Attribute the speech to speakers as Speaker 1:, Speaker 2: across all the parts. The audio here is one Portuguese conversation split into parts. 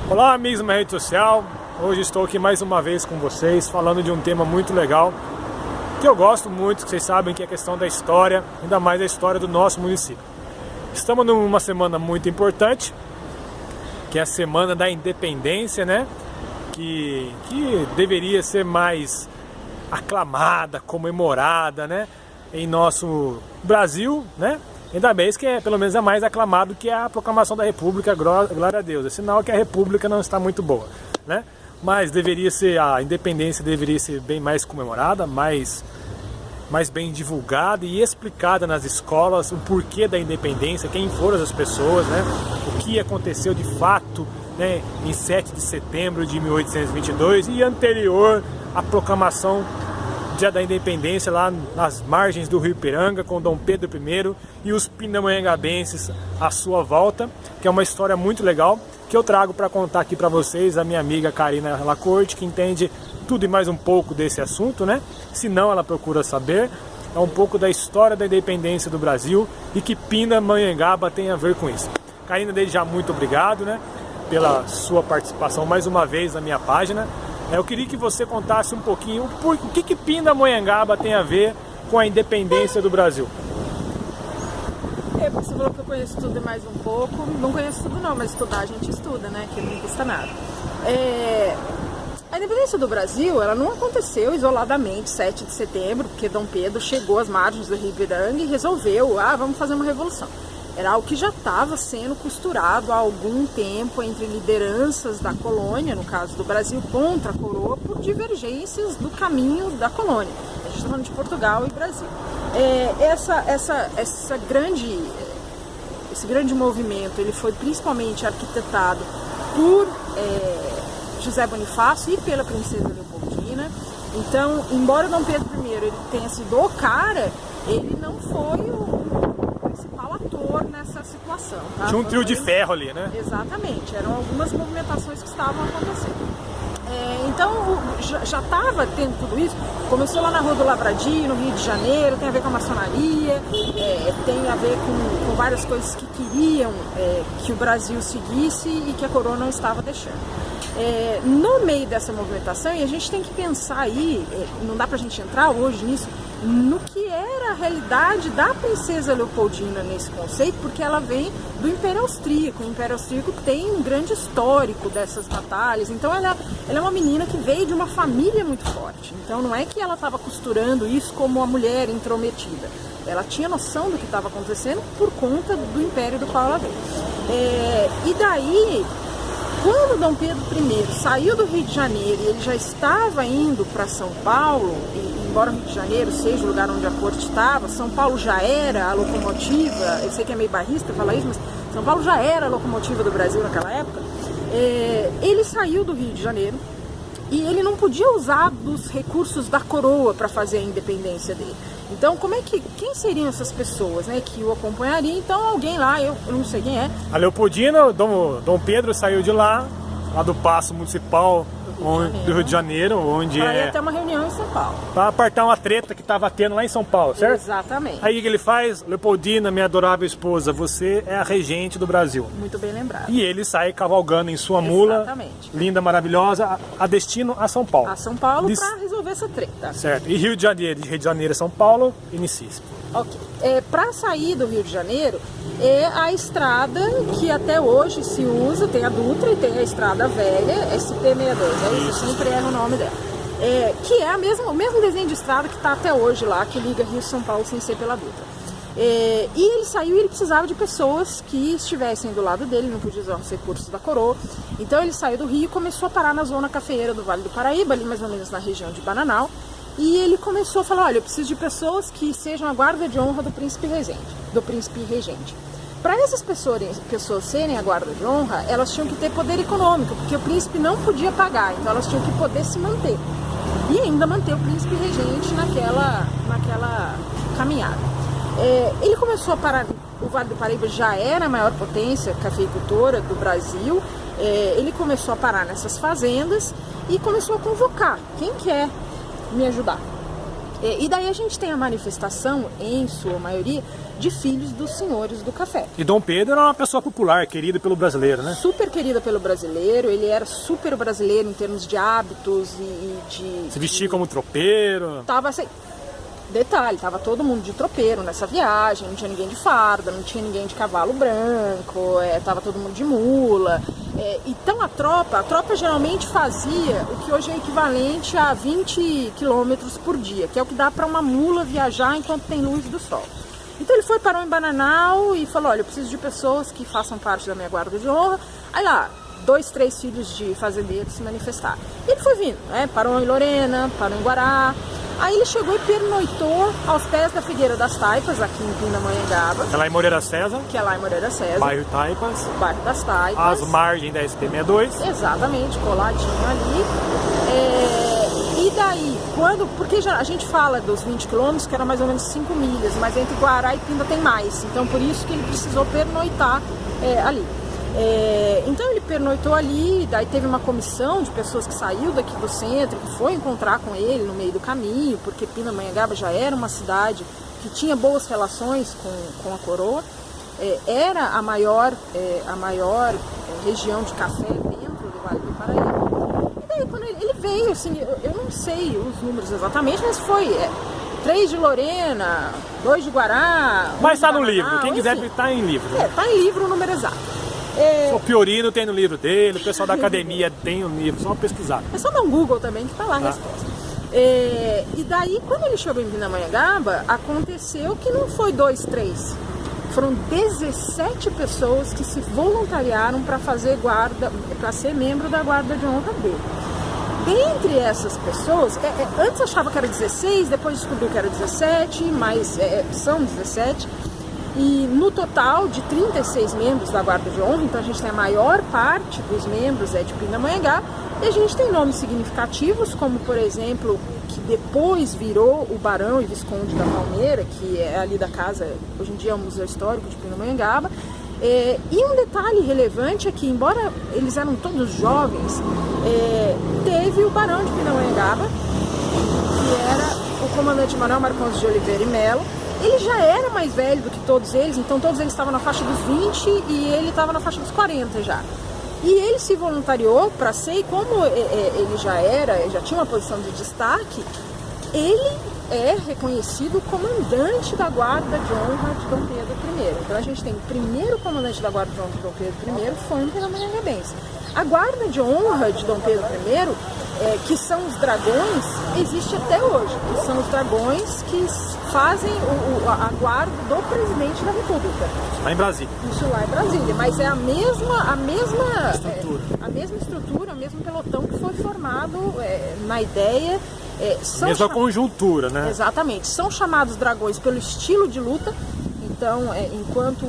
Speaker 1: Olá amigos da minha rede social, hoje estou aqui mais uma vez com vocês falando de um tema muito legal que eu gosto muito, que vocês sabem que é a questão da história, ainda mais a história do nosso município. Estamos numa semana muito importante, que é a Semana da Independência, né? Que deveria ser mais aclamada, comemorada, né? Em nosso Brasil, né? Ainda bem que é, pelo menos é mais aclamado que a proclamação da República, glória a Deus. É sinal que a República não está muito boa, né? Mas deveria ser, a independência deveria ser bem mais comemorada, mais bem divulgada e explicada nas escolas, o porquê da independência, quem foram as pessoas, né? O que aconteceu de fato, né? Em 7 de setembro de 1822 e anterior à proclamação da independência lá nas margens do Rio Ipiranga com Dom Pedro I e os pindamonhangabenses à sua volta, que é uma história muito legal que eu trago para contar aqui para vocês, a minha amiga Karina Lacorte, que entende tudo e mais um pouco desse assunto, né? Se não, ela procura saber. É um pouco da história da independência do Brasil e que Pindamonhangaba tem a ver com isso. Karina, desde já muito obrigado, né, pela sua participação mais uma vez na minha página. Eu queria que você contasse um pouquinho o que Pindamonhangaba tem a ver com a independência do Brasil.
Speaker 2: Você falou que eu conheço tudo e mais um pouco. Não conheço tudo não, mas estudar a gente estuda, né? Que não custa nada. A independência do Brasil, ela não aconteceu isoladamente 7 de setembro, porque Dom Pedro chegou às margens do Rio Ipiranga e resolveu, vamos fazer uma revolução. Era algo que já estava sendo costurado há algum tempo entre lideranças da colônia, no caso do Brasil, contra a coroa, por divergências do caminho da colônia. A gente está falando de Portugal e Brasil. Esse grande movimento, ele foi principalmente arquitetado por José Bonifácio e pela princesa Leopoldina. Então, embora Dom Pedro I ele tenha sido o cara, ele não foi o principal ator nessa situação. Tá?
Speaker 1: Tinha um trio de ferro ali, né?
Speaker 2: Exatamente, eram algumas movimentações que estavam acontecendo. Então já estava tendo tudo isso, começou lá na Rua do Lavradio, no Rio de Janeiro, tem a ver com a maçonaria, tem a ver com várias coisas que queriam que o Brasil seguisse e que a coroa não estava deixando. No meio dessa movimentação, e a gente tem que pensar aí, não dá pra gente entrar hoje nisso, no que era a realidade da princesa Leopoldina nesse conceito, porque ela vem do Império Austríaco. O Império Austríaco tem um grande histórico dessas batalhas, então ela é uma menina que veio de uma família muito forte. Então não é que ela estava costurando isso como uma mulher intrometida, ela tinha noção do que estava acontecendo por conta do império do qual ela veio. E daí, quando Dom Pedro I saiu do Rio de Janeiro e ele já estava indo para São Paulo, embora o Rio de Janeiro seja o lugar onde a corte estava, São Paulo já era a locomotiva, eu sei que é meio barrista falar isso, mas São Paulo já era a locomotiva do Brasil naquela época. Ele saiu do Rio de Janeiro e ele não podia usar dos recursos da coroa para fazer a independência dele. Então, quem seriam essas pessoas, né, que o acompanhariam? Então, alguém lá, eu não sei quem é.
Speaker 1: A Leopoldina, Dom Pedro saiu de lá do Paço Municipal do Rio de Janeiro, onde
Speaker 2: para ir até uma reunião em São Paulo.
Speaker 1: Para apartar uma treta que estava tendo lá em São Paulo, certo?
Speaker 2: Exatamente.
Speaker 1: Aí o que ele faz? Leopoldina, minha adorável esposa, você é a regente do Brasil.
Speaker 2: Muito bem lembrado.
Speaker 1: E ele sai cavalgando em sua mula,
Speaker 2: exatamente,
Speaker 1: linda, maravilhosa, a destino a São Paulo.
Speaker 2: A São Paulo para resolver essa treta.
Speaker 1: Certo. E Rio de Janeiro, São Paulo, inicia-se.
Speaker 2: Ok. Para sair do Rio de Janeiro, é a estrada que até hoje se usa, tem a Dutra e tem a estrada velha, SP62, eu sempre erro o nome dela. Que é o mesmo desenho de estrada que está até hoje lá, que liga Rio e São Paulo sem ser pela Dutra. E ele saiu e ele precisava de pessoas que estivessem do lado dele, não podia usar os recursos da coroa. Então ele saiu do Rio e começou a parar na zona cafeeira do Vale do Paraíba, ali mais ou menos na região de Bananal. E ele começou a falar, olha, eu preciso de pessoas que sejam a guarda de honra do príncipe regente. Para essas pessoas serem a guarda de honra, elas tinham que ter poder econômico, porque o príncipe não podia pagar, então elas tinham que poder se manter. E ainda manter o príncipe regente naquela caminhada. Ele começou a parar, o Vale do Paraíba já era a maior potência cafeicultora do Brasil, ele começou a parar nessas fazendas e começou a convocar, quem quer me ajudar? E daí a gente tem a manifestação, em sua maioria, de filhos dos senhores do café.
Speaker 1: E Dom Pedro era uma pessoa popular, querida pelo brasileiro, né?
Speaker 2: Super querida pelo brasileiro, ele era super brasileiro em termos de hábitos e de...
Speaker 1: Se vestia como tropeiro.
Speaker 2: Tava assim... Detalhe, tava todo mundo de tropeiro nessa viagem, não tinha ninguém de farda, não tinha ninguém de cavalo branco, tava todo mundo de mula. Então a tropa geralmente fazia o que hoje é equivalente a 20 quilômetros por dia, que é o que dá para uma mula viajar enquanto tem luz do sol. Então ele foi, parou em Bananal e falou, olha, eu preciso de pessoas que façam parte da minha guarda de honra. Aí lá, 2, 3 filhos de fazendeiros se manifestaram. E ele foi vindo, né? Parou em Lorena, parou em Guará. Aí ele chegou e pernoitou aos pés da Figueira das Taipas, aqui em Pindamonhangaba.
Speaker 1: Que é lá em Moreira César.
Speaker 2: Que é lá em Moreira César.
Speaker 1: Bairro Taipas.
Speaker 2: Bairro das Taipas.
Speaker 1: Às margens da SP62.
Speaker 2: Exatamente, coladinho ali. E daí, porque a gente fala dos 20 quilômetros, que era mais ou menos 5 milhas, mas entre Guará e Pinda tem mais. Então por isso que ele precisou pernoitar ali. Então ele pernoitou ali, daí teve uma comissão de pessoas que saiu daqui do centro, que foi encontrar com ele no meio do caminho, porque Pindamonhangaba já era uma cidade que tinha boas relações com a coroa, era a maior região de café dentro do Vale do Paraíba. E daí quando ele veio, assim, eu não sei os números exatamente, mas foi 3 de Lorena, 2 de Guará...
Speaker 1: Mas tá no livro, quem quiser tá em livro. Né?
Speaker 2: Tá em livro o número exato.
Speaker 1: O Piorino tem no livro dele, o pessoal da academia tem no livro, só pesquisar.
Speaker 2: É só dar um Google também que tá lá a resposta. E daí, quando ele chegou em Pindamonhangaba, aconteceu que não foi 2, 3. Foram 17 pessoas que se voluntariaram para fazer guarda, para ser membro da guarda de honra dele. Dentre essas pessoas, antes achava que era 16, depois descobriu que era 17, mas são 17. E no total de 36 membros da Guarda de Honra, então a gente tem a maior parte dos membros de Pindamonhangaba, e a gente tem nomes significativos, como por exemplo, que depois virou o Barão e Visconde da Palmeira, que é ali da casa, hoje em dia é o Museu Histórico de Pindamonhangaba. E um detalhe relevante é que, embora eles eram todos jovens, teve o Barão de Pindamonhangaba, que era o comandante Manuel Marcondes de Oliveira e Melo. Ele já era mais velho do que todos eles, então todos eles estavam na faixa dos 20 e ele estava na faixa dos 40 já. E ele se voluntariou para ser, e como ele já tinha uma posição de destaque, ele é reconhecido comandante da Guarda de Honra de Dom Pedro I. Então a gente tem o primeiro comandante da Guarda de Honra de Dom Pedro I foi um pindamonhangabense. A Guarda de Honra de Dom Pedro I, que são os dragões, existe até hoje. Que são os dragões que fazem a guarda do presidente da República.
Speaker 1: Lá em Brasília.
Speaker 2: Isso lá em Brasília, mas é a mesma estrutura, o mesmo pelotão que foi formado na ideia.
Speaker 1: Mesma conjuntura, né?
Speaker 2: Exatamente. São chamados dragões pelo estilo de luta. Então, enquanto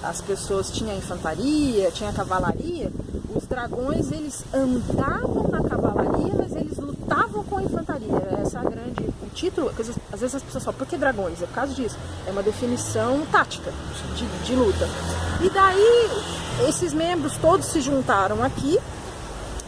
Speaker 2: as pessoas tinham a infantaria, tinha a cavalaria, os dragões eles andavam na cavalaria, mas eles lutavam com a infantaria. Essa é a grande... O título, às vezes as pessoas falam, por que dragões? É por causa disso. É uma definição tática de luta. E daí, esses membros todos se juntaram aqui,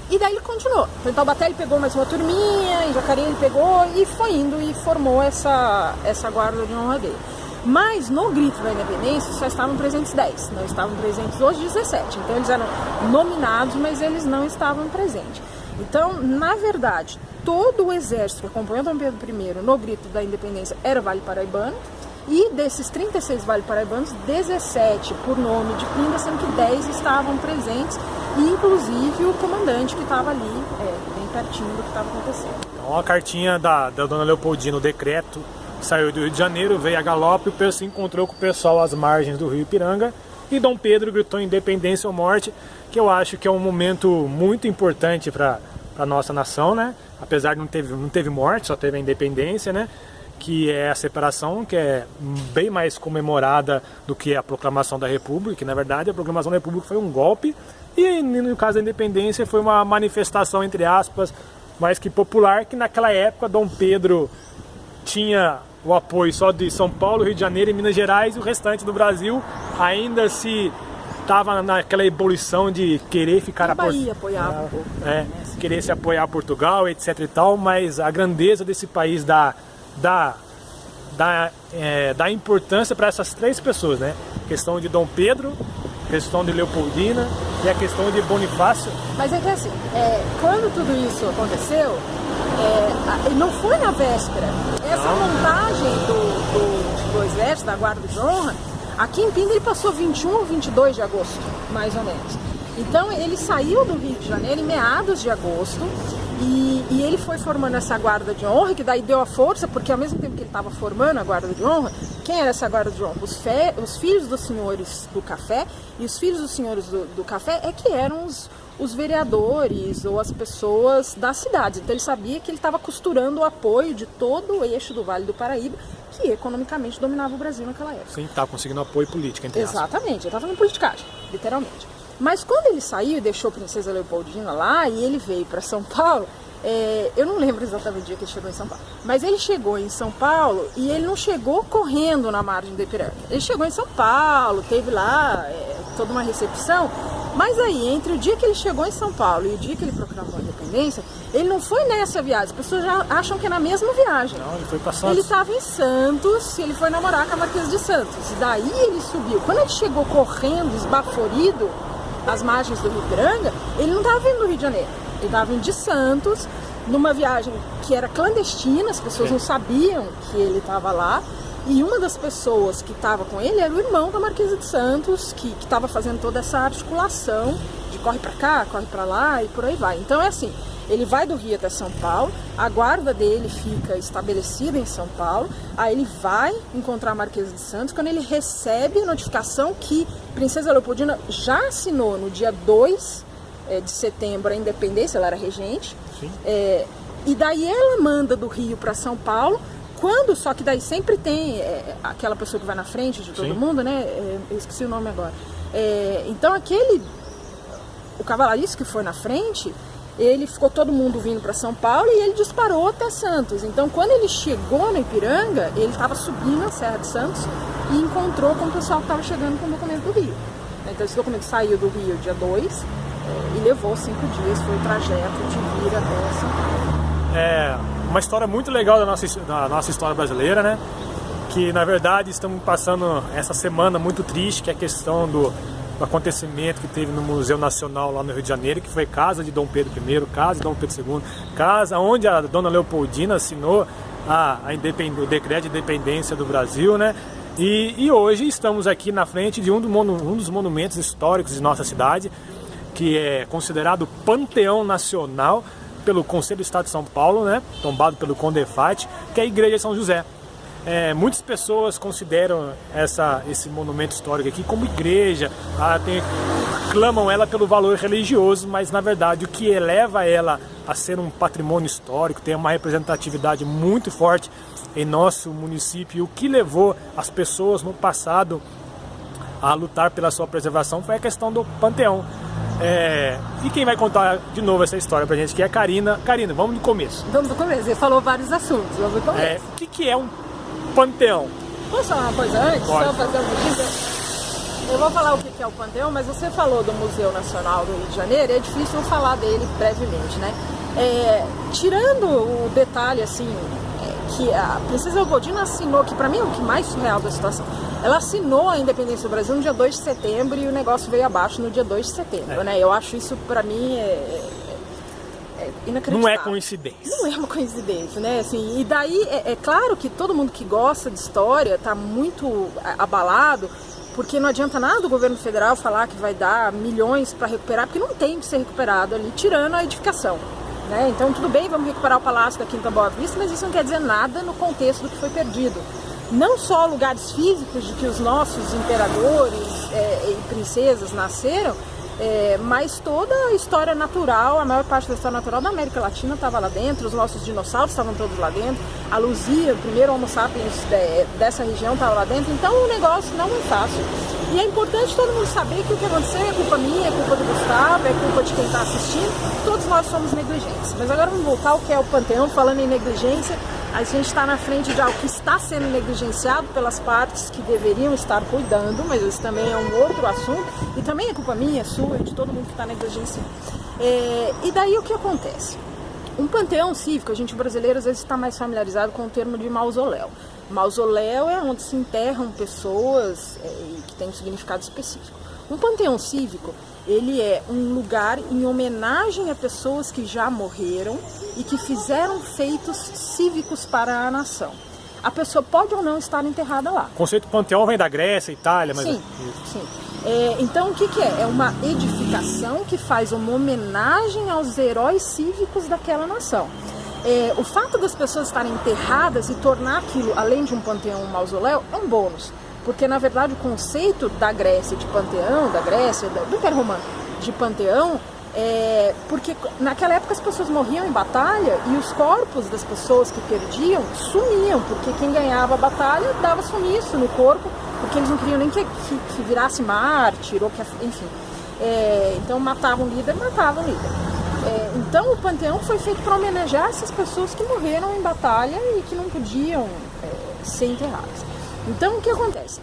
Speaker 2: e daí ele continuou. Então, em Taubaté ele pegou mais uma turminha, em Jacareí ele pegou e foi indo e formou essa guarda de honra dele. Mas no grito da independência só estavam presentes 10, não estavam presentes os 17. Então eles eram nominados, mas eles não estavam presentes. Então, na verdade, todo o exército que acompanhou Dom Pedro I no grito da independência era Vale Paraibano. E desses 36 Vale Paraibanos, 17 por nome de Pinda, sendo que 10 estavam presentes, e inclusive o comandante que estava ali, bem pertinho do que estava acontecendo.
Speaker 1: Então a cartinha da dona Leopoldina, o decreto, saiu do Rio de Janeiro, veio a galope, se encontrou com o pessoal às margens do Rio Ipiranga, e Dom Pedro gritou independência ou morte, que eu acho que é um momento muito importante para a nossa nação, né? Apesar de não teve morte, só teve a independência, né? Que é a separação, que é bem mais comemorada do que a proclamação da República, que na verdade a proclamação da República foi um golpe, e no caso da independência foi uma manifestação, entre aspas, mais que popular, que naquela época Dom Pedro tinha o apoio só de São Paulo, Rio de Janeiro e Minas Gerais, e o restante do Brasil ainda se estava naquela ebulição de querer ficar
Speaker 2: a Bahia apoiava um pouco,
Speaker 1: querer se apoiar a Portugal, etc e tal, mas a grandeza desse país da dá importância para essas 3 pessoas, né? A questão de Dom Pedro, a questão de Leopoldina e a questão de Bonifácio.
Speaker 2: Mas é que assim, quando tudo isso aconteceu, não foi na véspera. Essa montagem do exército, da guarda de honra, aqui em Pinda ele passou 21 ou 22 de agosto, mais ou menos. Então ele saiu do Rio de Janeiro em meados de agosto e ele foi formando essa guarda de honra, que daí deu a força, porque ao mesmo tempo que ele estava formando a guarda de honra, quem era essa guarda de honra? Os filhos dos senhores do café, e os filhos dos senhores do café que eram os vereadores ou as pessoas das cidades. Então ele sabia que ele estava costurando o apoio de todo o eixo do Vale do Paraíba, que economicamente dominava o Brasil naquela época.
Speaker 1: Sim, estava conseguindo apoio político, entre aspas.
Speaker 2: Exatamente, ele estava fazendo politicagem, literalmente. Mas quando ele saiu e deixou a Princesa Leopoldina lá e ele veio para São Paulo, eu não lembro exatamente o dia que ele chegou em São Paulo, mas ele chegou em São Paulo e ele não chegou correndo na margem do Ipiranga. Ele chegou em São Paulo, teve lá toda uma recepção, mas aí entre o dia que ele chegou em São Paulo e o dia que ele proclamou a independência, ele não foi nessa viagem. As pessoas já acham que é na mesma viagem.
Speaker 1: Não, ele foi para Santos.
Speaker 2: Ele estava em Santos, ele foi namorar com a Marquesa de Santos. E daí ele subiu. Quando ele chegou correndo, esbaforido, às margens do Ipiranga, ele não estava vindo do Rio de Janeiro. Ele estava indo de Santos, numa viagem que era clandestina, as pessoas não sabiam que ele estava lá. E uma das pessoas que estava com ele era o irmão da Marquesa de Santos, que estava fazendo toda essa articulação de corre para cá, corre para lá e por aí vai. Então é assim, ele vai do Rio até São Paulo, a guarda dele fica estabelecida em São Paulo, aí ele vai encontrar a Marquesa de Santos, quando ele recebe a notificação que Princesa Leopoldina já assinou no dia 2 de setembro a independência, ela era regente, e daí ela manda do Rio para São Paulo, só que daí sempre tem aquela pessoa que vai na frente de todo mundo, né? Eu esqueci o nome agora. Então o cavalariço que foi na frente, ele ficou todo mundo vindo para São Paulo e ele disparou até Santos. Então quando ele chegou no Ipiranga, ele estava subindo a Serra de Santos e encontrou com o pessoal que estava chegando com o documento do Rio. Então esse documento saiu do Rio dia 2 e levou 5 dias, foi o trajeto de vir até São Paulo.
Speaker 1: Uma história muito legal da nossa história brasileira, né? Que na verdade estamos passando essa semana muito triste, que é a questão do acontecimento que teve no Museu Nacional lá no Rio de Janeiro, que foi casa de Dom Pedro I, casa de Dom Pedro II, casa onde a dona Leopoldina assinou o decreto de independência do Brasil, né? E hoje estamos aqui na frente de um dos monumentos históricos de nossa cidade, que é considerado Panteão Nacional pelo Conselho do Estado de São Paulo, né, tombado pelo Condefat, que é a Igreja de São José. Muitas pessoas consideram esse monumento histórico aqui como igreja, aclamam ela pelo valor religioso, mas na verdade o que eleva ela a ser um patrimônio histórico, tem uma representatividade muito forte em nosso município, e o que levou as pessoas no passado a lutar pela sua preservação foi a questão do Panteão. E quem vai contar de novo essa história pra gente, que é a Karina. Karina, vamos do começo.
Speaker 2: Vamos do começo, ele falou vários assuntos, vamos do começo.
Speaker 1: O que é um panteão?
Speaker 2: Posso falar uma coisa antes?
Speaker 1: Pode.
Speaker 2: Só fazer um pouquinho? Eu vou falar o que é o Panteão, mas você falou do Museu Nacional do Rio de Janeiro, e é difícil não falar dele brevemente, né? Tirando o detalhe, assim, que a Princesa Leopoldina assinou, que pra mim é o que mais surreal da situação, ela assinou a independência do Brasil no dia 2 de setembro e o negócio veio abaixo no dia 2 de setembro, né? Eu acho isso, pra mim, inacreditável.
Speaker 1: Não é coincidência.
Speaker 2: Não é uma coincidência, né? Assim, e daí, é claro que todo mundo que gosta de história tá muito abalado, porque não adianta nada o governo federal falar que vai dar milhões para recuperar, porque não tem que ser recuperado ali, tirando a edificação. Né? Então tudo bem, vamos recuperar o Palácio da Quinta Boa Vista, mas isso não quer dizer nada no contexto do que foi perdido. Não só lugares físicos de que os nossos imperadores e princesas nasceram, mas toda a história natural, a maior parte da história natural da América Latina estava lá dentro, os nossos dinossauros estavam todos lá dentro, a Luzia, o primeiro Homo sapiens dessa região estava lá dentro, então o negócio não é fácil. E é importante todo mundo saber que o que aconteceu é culpa minha, é culpa do Gustavo, é culpa de quem está assistindo, todos nós somos negligentes. Mas agora vamos voltar ao que é o Panteão, falando em negligência, a gente está na frente de algo que está sendo negligenciado pelas partes que deveriam estar cuidando, mas isso também é um outro assunto, e também é culpa minha, sua e de todo mundo que está negligenciando. E daí o que acontece? Um panteão cívico, a gente brasileiro às vezes está mais familiarizado com o termo de mausoléu. Mausoléu é onde se enterram pessoas que têm um significado específico. Um panteão cívico, ele é um lugar em homenagem a pessoas que já morreram e que fizeram feitos cívicos para a nação. A pessoa pode ou não estar enterrada lá.
Speaker 1: O conceito panteão vem da Grécia, Itália, mas...
Speaker 2: Sim, sim. Então o que é? É uma edificação que faz uma homenagem aos heróis cívicos daquela nação. O fato das pessoas estarem enterradas e tornar aquilo, além de um panteão, um mausoléu, é um bônus. Porque, na verdade, o conceito da Grécia de panteão, do Império Romano de panteão, porque naquela época as pessoas morriam em batalha e os corpos das pessoas que perdiam sumiam, porque quem ganhava a batalha dava sumiço no corpo, porque eles não queriam nem que virasse mártir, ou que, enfim. Então matavam o líder. Então o panteão foi feito para homenagear essas pessoas que morreram em batalha e que não podiam ser enterradas. Então o que acontece?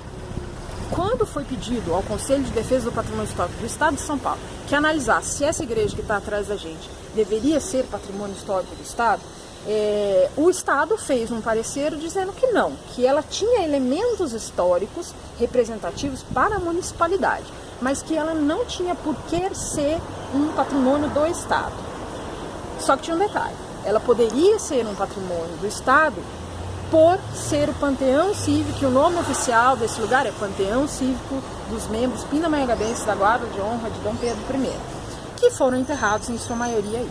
Speaker 2: Quando foi pedido ao Conselho de Defesa do Patrimônio Histórico do Estado de São Paulo que analisasse se essa igreja que está atrás da gente deveria ser patrimônio histórico do Estado, o Estado fez um parecer dizendo que não, que ela tinha elementos históricos representativos para a municipalidade, mas que ela não tinha por que ser um patrimônio do Estado. Só que tinha um detalhe, ela poderia ser um patrimônio do Estado por ser o Panteão Cívico, que o nome oficial desse lugar é Panteão Cívico dos membros pindamonhangabenses da Guarda de Honra de Dom Pedro I, que foram enterrados em sua maioria aí.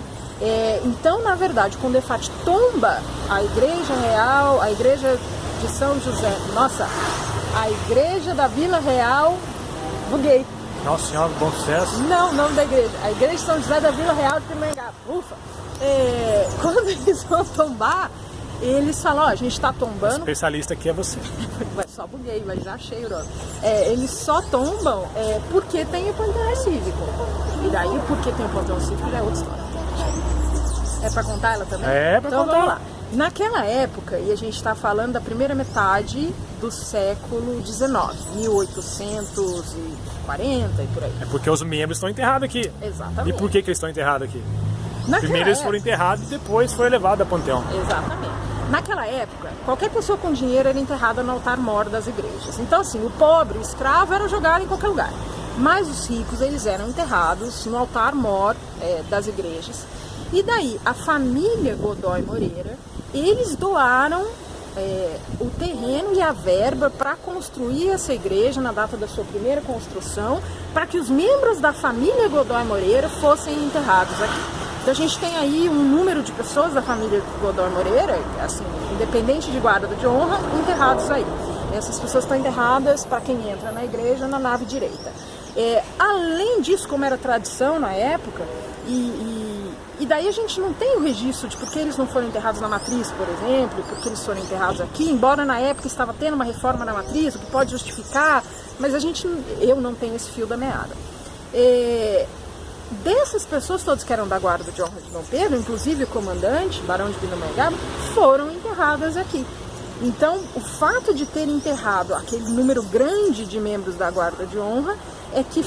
Speaker 2: Então, na verdade, quando Defat tomba a Igreja Real, a Igreja de São José, a Igreja da Vila Real, buguei.
Speaker 1: Nossa Senhora, bom sucesso.
Speaker 2: Não, o nome da igreja. A Igreja de São José da Vila Real de Pindamonhangaba. Ufa! Quando eles vão tombar, eles falam, a gente está tombando...
Speaker 1: O especialista aqui é você.
Speaker 2: Só buguei, mas já achei o nome. Eles só tombam porque tem o Panteão Cívico. E daí, porque tem o Panteão Cívico, já é outra história. É para contar ela também?
Speaker 1: Então
Speaker 2: vamos lá. Naquela época, e a gente está falando da primeira metade do século XIX, 1840 e por aí.
Speaker 1: É porque os membros estão enterrados aqui.
Speaker 2: Exatamente.
Speaker 1: E por que eles estão enterrados aqui?
Speaker 2: Primeiro
Speaker 1: eles foram enterrados e depois foi levado a Panteão.
Speaker 2: Exatamente. Naquela época, qualquer pessoa com dinheiro era enterrada no altar-mor das igrejas. Então, assim, o pobre, o escravo, era jogado em qualquer lugar. Mas os ricos, eles eram enterrados no altar-mor das igrejas. E daí, a família Godoy Moreira, eles doaram o terreno e a verba para construir essa igreja na data da sua primeira construção, para que os membros da família Godoy Moreira fossem enterrados aqui. Então a gente tem aí um número de pessoas da família Godoy Moreira, assim, independente de guarda de honra, enterrados aí. Essas pessoas estão enterradas, para quem entra na igreja, na nave direita. Além disso, como era tradição na época, e daí a gente não tem o registro de porque eles não foram enterrados na matriz, por exemplo, porque eles foram enterrados aqui, embora na época estava tendo uma reforma na matriz, o que pode justificar, mas eu não tenho esse fio da meada. Dessas pessoas todas que eram da guarda de honra de Dom Pedro, inclusive o comandante, Barão de Pindamonhangaba, foram enterradas aqui. Então, o fato de ter enterrado aquele número grande de membros da guarda de honra é que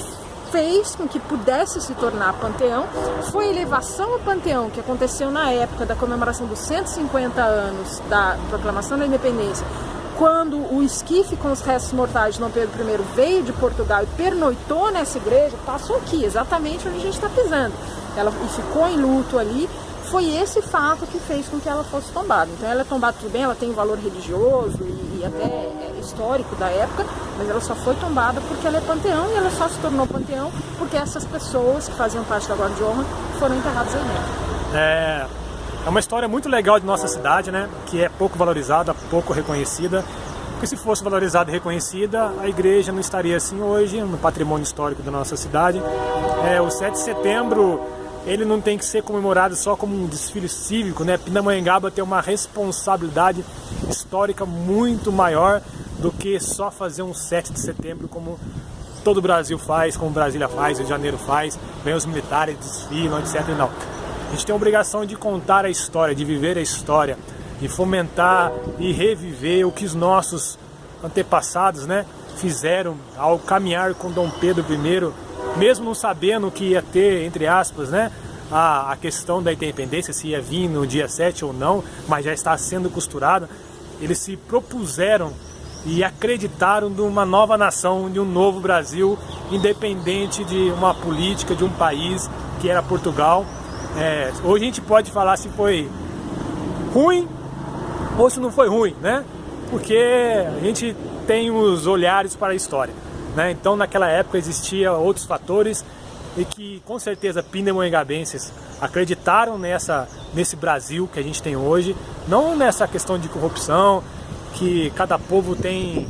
Speaker 2: fez com que pudesse se tornar panteão. Foi a elevação ao panteão que aconteceu na época da comemoração dos 150 anos da proclamação da independência, quando o esquife com os restos mortais de Dom Pedro I veio de Portugal e pernoitou nessa igreja, passou aqui, exatamente onde a gente está pisando, e ficou em luto ali. Foi esse fato que fez com que ela fosse tombada. Então ela é tombada, tudo bem, ela tem um valor religioso e até histórico da época, mas ela só foi tombada porque ela é panteão, e ela só se tornou panteão porque essas pessoas que faziam parte da guarda de honra foram enterradas aí dentro.
Speaker 1: É uma história muito legal de nossa cidade, né? Que é pouco valorizada, pouco reconhecida. Porque se fosse valorizada e reconhecida, a igreja não estaria assim hoje, no patrimônio histórico da nossa cidade. O 7 de setembro, ele não tem que ser comemorado só como um desfile cívico, né? Pindamonhangaba tem uma responsabilidade histórica muito maior do que só fazer um 7 de setembro como todo o Brasil faz, como Brasília faz, Rio de Janeiro faz, vem os militares, desfilam, etc. Não. A gente tem a obrigação de contar a história, de viver a história, de fomentar e reviver o que os nossos antepassados, né, fizeram ao caminhar com Dom Pedro I, mesmo não sabendo que ia ter, entre aspas, né, a questão da independência, se ia vir no dia 7 ou não, mas já está sendo costurada. Eles se propuseram e acreditaram numa nova nação, de um novo Brasil, independente de uma política, de um país que era Portugal. Hoje a gente pode falar se foi ruim ou se não foi ruim, né? Porque a gente tem os olhares para a história, né? Então naquela época existiam outros fatores e que com certeza pindamonhangabenses acreditaram nesse Brasil que a gente tem hoje, não nessa questão de corrupção, que cada povo tem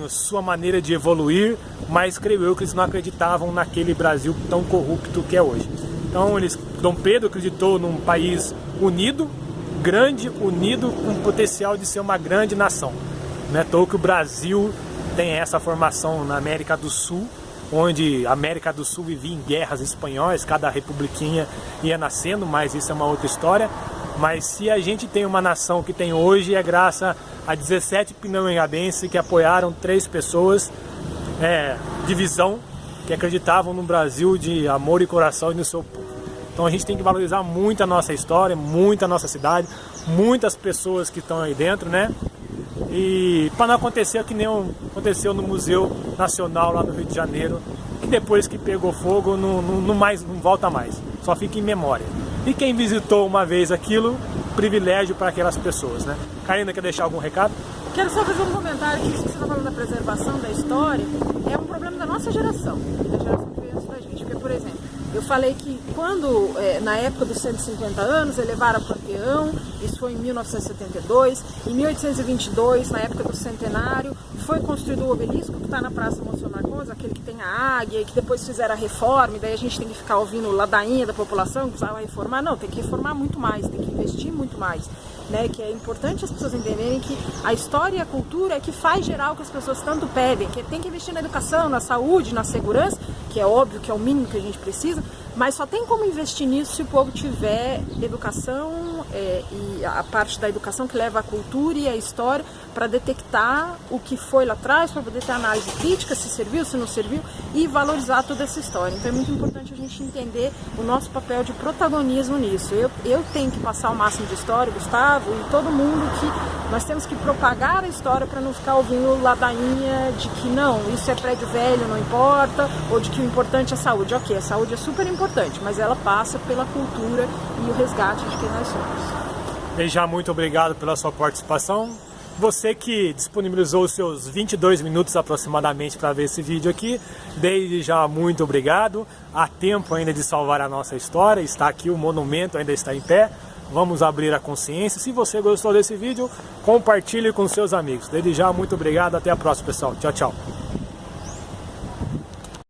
Speaker 1: sua maneira de evoluir, mas creio eu que eles não acreditavam naquele Brasil tão corrupto que é hoje. Então Dom Pedro acreditou num país unido, grande, unido, com potencial de ser uma grande nação. Não é à toa que o Brasil tem essa formação na América do Sul, onde a América do Sul vivia em guerras espanhóis, cada republiquinha ia nascendo, mas isso é uma outra história. Mas se a gente tem uma nação que tem hoje, é graças a 17 pindamonhangabenses que apoiaram 3 pessoas de visão, que acreditavam no Brasil de amor e coração e no seu povo. Então a gente tem que valorizar muito a nossa história, muito a nossa cidade, muitas pessoas que estão aí dentro, né? E para não acontecer que nem aconteceu no Museu Nacional lá no Rio de Janeiro, que depois que pegou fogo não volta mais, só fica em memória. E quem visitou uma vez aquilo, privilégio para aquelas pessoas, né? Karina, quer deixar algum recado?
Speaker 2: Quero só fazer um comentário que você está falando da preservação da história, é um problema da nossa geração, da geração que veio antes da gente. Porque, por exemplo, eu falei que quando, na época dos 150 anos, elevaram o Panteão, isso foi em 1972, em 1822, na época do centenário, foi construído o obelisco que está na Praça Monsenhor Marcondes, aquele que tem a águia, e que depois fizeram a reforma, e daí a gente tem que ficar ouvindo ladainha da população, que precisava reformar. Não, tem que reformar muito mais, tem que investir muito mais. Né, que é importante as pessoas entenderem que a história e a cultura é que faz gerar o que as pessoas tanto pedem, que tem que investir na educação, na saúde, na segurança, que é óbvio que é o mínimo que a gente precisa, mas só tem como investir nisso se o povo tiver educação e a parte da educação que leva a cultura e a história para detectar o que foi lá atrás, para poder ter análise crítica, se serviu, se não serviu, e valorizar toda essa história. Então é muito importante a gente entender o nosso papel de protagonismo nisso. Eu tenho que passar o máximo de história, Gustavo, e todo mundo, que nós temos que propagar a história para não ficar ouvindo ladainha de que não, isso é prédio velho, não importa, ou de que o importante é a saúde. Ok, a saúde é super importante, mas ela passa pela cultura e o resgate de quem nós somos.
Speaker 1: Desde já, muito obrigado pela sua participação. Você que disponibilizou os seus 22 minutos aproximadamente para ver esse vídeo aqui, desde já muito obrigado. Há tempo ainda de salvar a nossa história, está aqui, o monumento ainda está em pé. Vamos abrir a consciência. Se você gostou desse vídeo, compartilhe com seus amigos. Desde já, muito obrigado. Até a próxima, pessoal. Tchau, tchau.